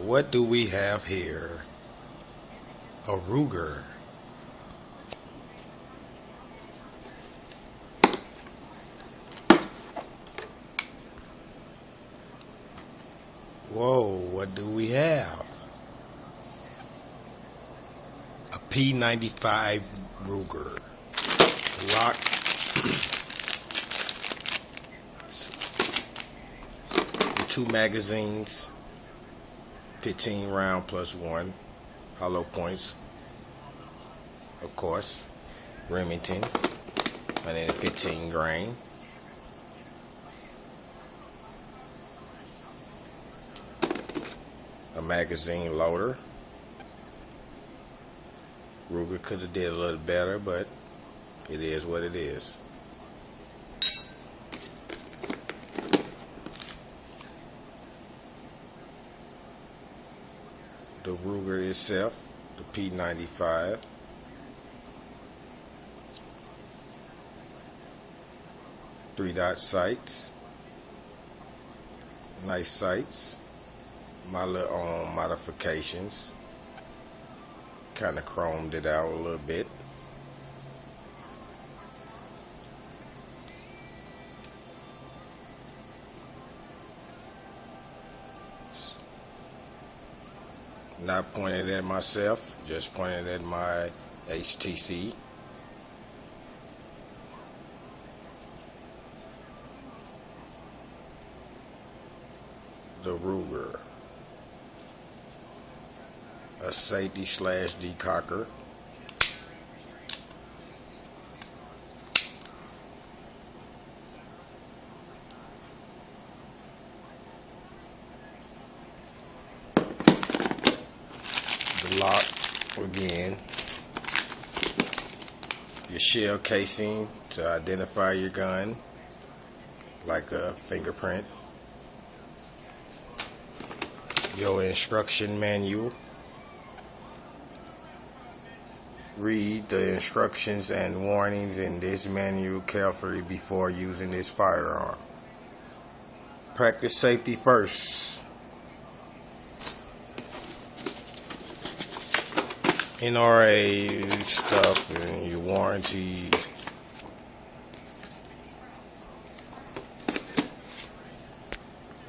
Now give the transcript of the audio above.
what do we have here? A Ruger. Whoa, what do we have? A P95 Ruger. Lock. Two magazines. 15 round plus one. Hollow points. Of course. Remington. 115 grain. A magazine loader. Ruger could have did a little better, but it is what it is. The Ruger itself, the P95. Three-dot sights. Nice sights. My little own modifications. Kind of chromed it out a little bit. Not pointed at myself, just pointed at my HTC. The Ruger. A safety / decocker. The lock again. Your shell casing to identify your gun, like a fingerprint. Your instruction manual. Read the instructions and warnings in this manual carefully before using this firearm. Practice safety first. NRA stuff and your warranties.